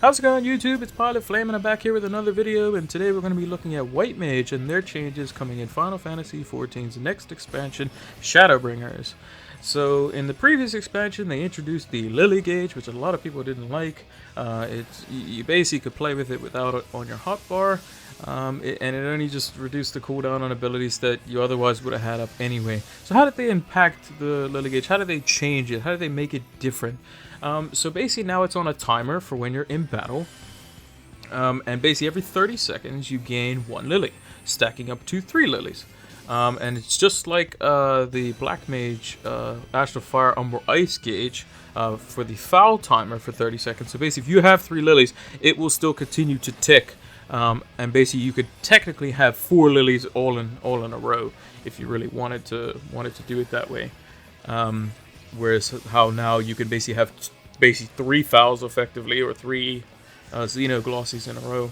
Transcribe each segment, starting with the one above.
How's it going, YouTube? It's Pilot Flame and I'm back here with another video, and today we're going to be looking at White Mage and their changes coming in Final Fantasy XIV's next expansion, Shadowbringers. So in the previous expansion they introduced the Lily gauge, which a lot of people didn't like. You basically could play with it without it on your hotbar, and it only just reduced the cooldown on abilities that you otherwise would have had up anyway. So how did they impact the Lily gauge? How did they change it? How did they make it different? So basically now it's on a timer for when you're in battle, and basically every 30 seconds you gain 1 lily, stacking up to 3 lilies. And it's just like the Black Mage Astral Fire Umbral Ice gauge for the foul timer for 30 seconds. So basically if you have 3 lilies, it will still continue to tick, and basically you could technically have 4 lilies all in a row if you really wanted to do it that way. Whereas how now you can basically have 3 fouls effectively, or 3 Xenoglossies in a row,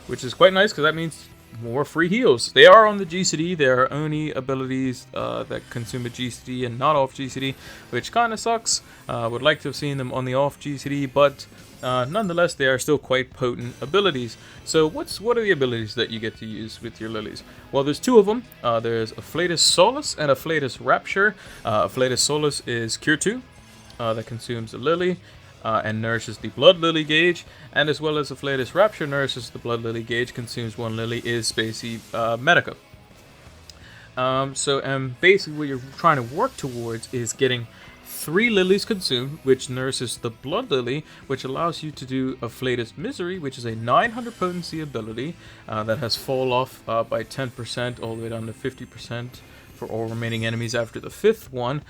which is quite nice because that means more free heals. They are on the GCD. They are only abilities that consume a GCD and not off GCD, which kind of sucks. Would like to have seen them on the off GCD, but nonetheless, they are still quite potent abilities. So what are the abilities that you get to use with your lilies? Well, there's 2 of them. There's Ffxiv Solace and Ffxiv Rapture. Ffxiv Solace is Cure 2, that consumes a lily and nourishes the Blood Lily gauge, and as well as Ffxiv Rapture nourishes the Blood Lily gauge, consumes 1 lily, is basically Medica. So basically what you're trying to work towards is getting 3 lilies consumed, which nourishes the Blood Lily, which allows you to do Ffxiv Misery, which is a 900 potency ability that has fall off by 10% all the way down to 50% for all remaining enemies after the 5th one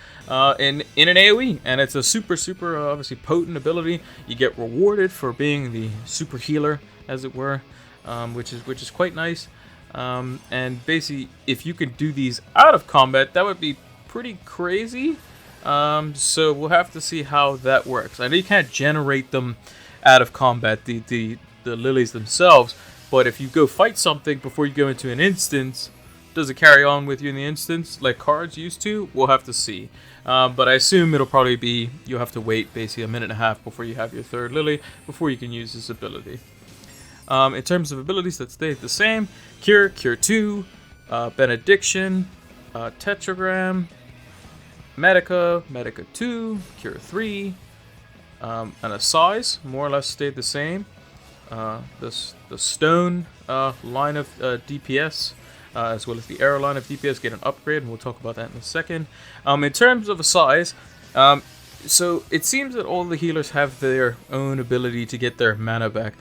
in an AoE, and it's a super obviously potent ability. You get rewarded for being the super healer, as it were, which is quite nice. And basically, if you could do these out of combat, that would be pretty crazy. So we'll have to see how that works. I know you can't generate them out of combat, the lilies themselves, but if you go fight something before you go into an instance, does it carry on with you in the instance like cards used to? We'll have to see. But I assume it'll probably be, you'll have to wait basically a minute and a half before you have your 3rd lily, before you can use this ability. In terms of abilities that stay the same, Cure 2, Benediction, Tetragram, Medica 2, Cure 3, and a size more or less stayed the same. The stone line of DPS, as well as the arrow line of DPS, get an upgrade, and we'll talk about that in a second. In terms of a size, so it seems that all the healers have their own ability to get their mana back.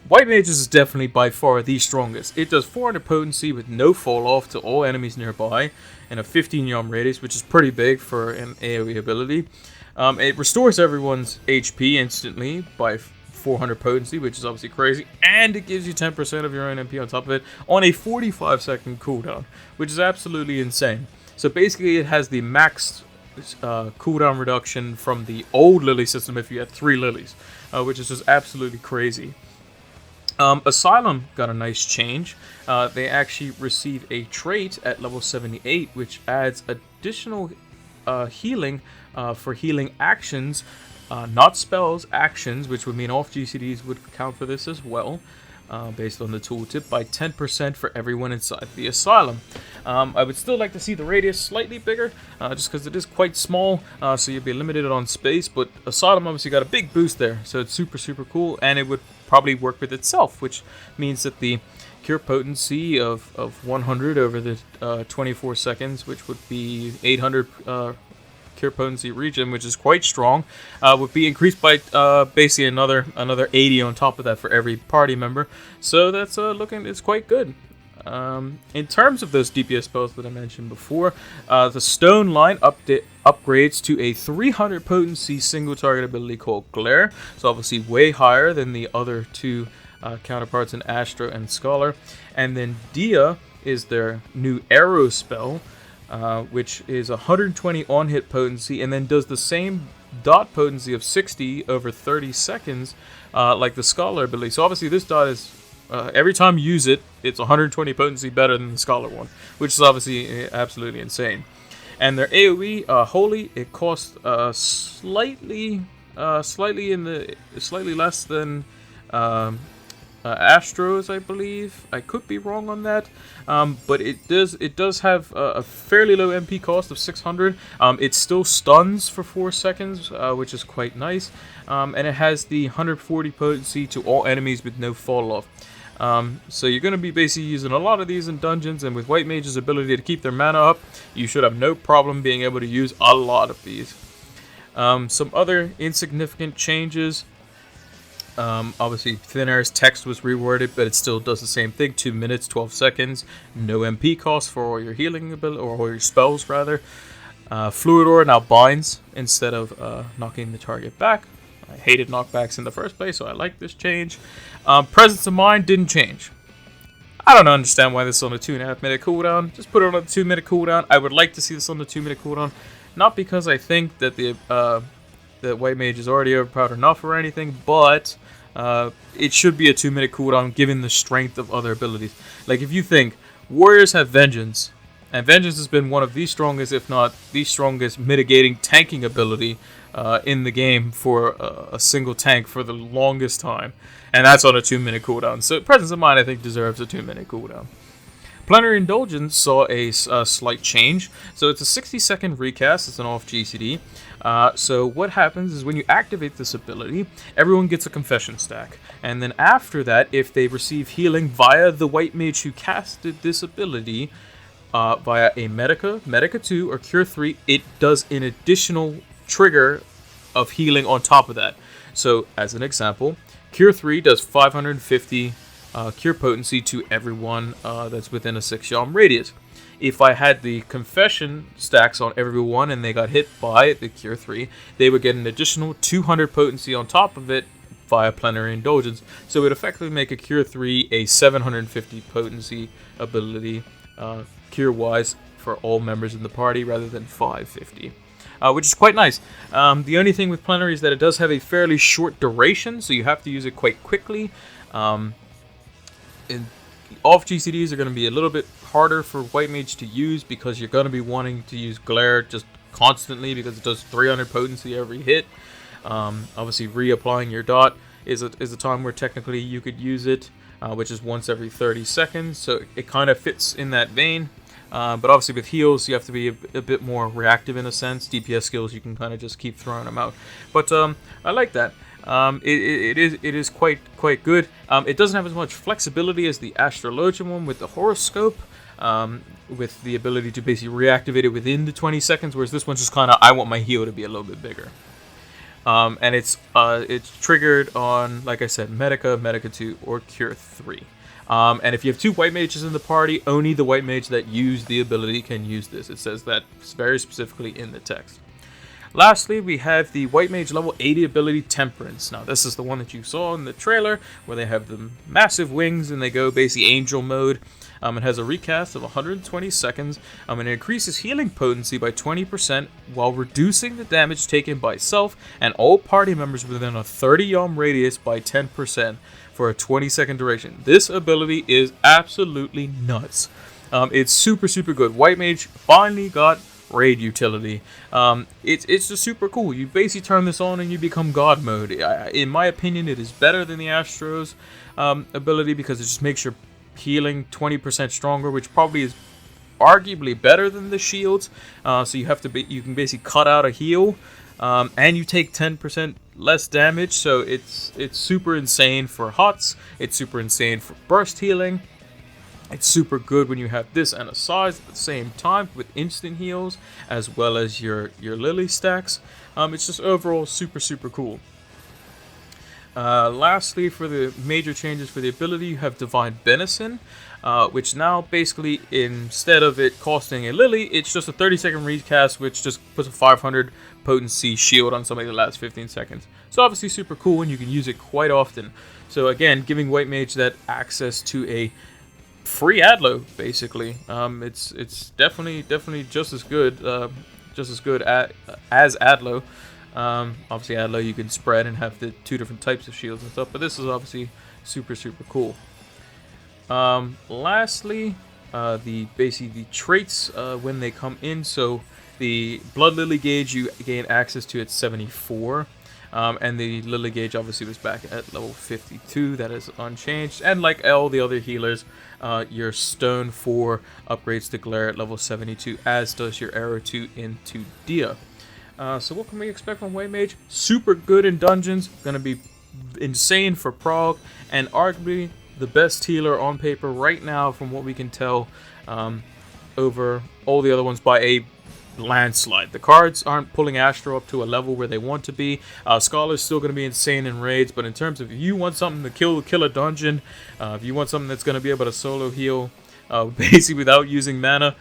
White Mages is definitely by far the strongest. It does 400 potency with no fall off to all enemies nearby in a 15 yalm radius, which is pretty big for an AoE ability. It restores everyone's HP instantly by 400 potency, which is obviously crazy, and it gives you 10% of your own MP on top of it on a 45-second cooldown, which is absolutely insane. So basically it has the max cooldown reduction from the old lily system if you had 3 lilies, which is just absolutely crazy. Asylum got a nice change. They actually receive a trait at level 78, which adds additional healing for healing actions, not spells, actions, which would mean off GCDs would count for this as well, based on the tooltip, by 10% for everyone inside the Asylum. I would still like to see the radius slightly bigger, just because it is quite small, so you'd be limited on space, but Asylum obviously got a big boost there, so it's super cool, and it would probably work with itself, which means that the cure potency of 100 over the 24 seconds, which would be 800 cure potency region, which is quite strong, would be increased by basically another 80 on top of that for every party member. So that's it's quite good. In terms of those DPS spells that I mentioned before, the stone line upgrades to a 300 potency single target ability called Glare, so obviously way higher than the other 2 counterparts in Astro and Scholar. And then Dia is their new arrow spell, which is 120 on hit potency, and then does the same dot potency of 60 over 30 seconds like the Scholar ability. So obviously this dot is every time you use it, it's 120 potency better than the Scholar one, which is obviously absolutely insane. And their AoE, Holy, it costs slightly slightly less than Astros, I believe. I could be wrong on that, but it does have a fairly low MP cost of 600. It still stuns for 4 seconds, which is quite nice, and it has the 140 potency to all enemies with no fall off. So you're going to be basically using a lot of these in dungeons, and with White Mage's ability to keep their mana up, you should have no problem being able to use a lot of these. Some other insignificant changes. Obviously, Thin Air's text was reworded, but it still does the same thing. 2 minutes, 12 seconds. No MP cost for all your healing ability, or all your spells, rather. Fluid Aura now binds instead of knocking the target back. I hated knockbacks in the first place, so I like this change. Presence of Mind didn't change. I don't understand why this is on a 2.5 minute cooldown. Just put it on a 2 minute cooldown. I would like to see this on the 2 minute cooldown. Not because I think that that White Mage is already overpowered enough or anything, but it should be a 2 minute cooldown given the strength of other abilities. Like, if you think Warriors have Vengeance, and Vengeance has been one of the strongest, if not the strongest, mitigating tanking ability in the game for a single tank for the longest time, and that's on a 2 minute cooldown. So Presence of Mind, I think, deserves a 2 minute cooldown. Plenary Indulgence saw a slight change. So it's a 60-second recast. It's an off GCD. So what happens is when you activate this ability, everyone gets a confession stack. And then after that, if they receive healing via the White Mage who casted this ability, via a Medica 2, or Cure 3, it does an additional trigger of healing on top of that. So as an example, Cure 3 does 550 cure potency to everyone that's within a 6 yalm radius. If I had the confession stacks on everyone and they got hit by the Cure 3, they would get an additional 200 potency on top of it via Plenary Indulgence. So it would effectively make a Cure 3 a 750 potency ability cure-wise for all members in the party rather than 550. Which is quite nice. The only thing with Plenary is that it does have a fairly short duration, so you have to use it quite quickly. Off GCDs are going to be a little bit harder for White Mage to use because you're going to be wanting to use Glare just constantly because it does 300 potency every hit. Obviously, reapplying your dot is a time where technically you could use it, which is once every 30 seconds. So it kind of fits in that vein. But obviously with heals, you have to be a bit more reactive in a sense. DPS skills, you can kind of just keep throwing them out. But I like that. It is quite good. It doesn't have as much flexibility as the Astrologian one with the horoscope, with the ability to basically reactivate it within the 20 seconds, whereas this one's just kind of, I want my heal to be a little bit bigger. And it's triggered on, like I said, Medica 2, or Cure 3. And if you have 2 White Mages in the party, only the White Mage that used the ability can use this. It says that very specifically in the text. Lastly, we have the White Mage level 80 ability Temperance. Now, this is the one that you saw in the trailer, where they have the massive wings and they go basically angel mode. It has a recast of 120 seconds, and it increases healing potency by 20% while reducing the damage taken by self and all party members within a 30 yalm radius by 10% for a 20-second duration. This ability is absolutely nuts. It's super good. White Mage finally got raid utility. It's just super cool. You basically turn this on and you become God mode. In my opinion, it is better than the Astro's ability because it just makes your healing 20% stronger, which probably is arguably better than the shields. So you can basically cut out a heal, and you take 10% less damage. So it's super insane for HOTS. It's super insane for burst healing. It's super good when you have this and a size at the same time with instant heals as well as your lily stacks. It's just overall super cool. Lastly, for the major changes for the ability, you have Divine Benison, which now basically, instead of it costing a lily, it's just a 30-second recast, which just puts a 500 potency shield on somebody that lasts 15 seconds. So obviously super cool, and you can use it quite often. So again, giving White Mage that access to a free Adlo, basically. It's definitely just as good as Adlo. Obviously Adlo you can spread and have the 2 different types of shields and stuff, but this is obviously super cool. Lastly, the traits when they come in. So the Blood Lily gauge you gain access to at 74. And the Lily Gauge obviously was back at level 52. That is unchanged. And like all the other healers, your Stone 4 upgrades to Glare at level 72, as does your Arrow 2 into Dia. So what can we expect from White Mage? Super good in dungeons, gonna be insane for prog, and arguably the best healer on paper right now from what we can tell, over all the other ones by a landslide. The cards aren't pulling Astro up to a level where they want to be. Scholar's still going to be insane in raids, but in terms of if you want something to kill a dungeon, if you want something that's going to be able to solo heal basically without using mana,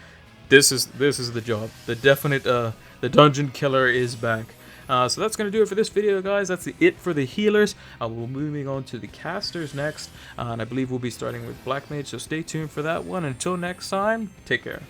this is the job. The definite the dungeon killer is back. So that's going to do it for this video, guys. That's it for the healers. We're moving on to the casters next, and I believe we'll be starting with Black Mage, so stay tuned for that one. Until next time, take care.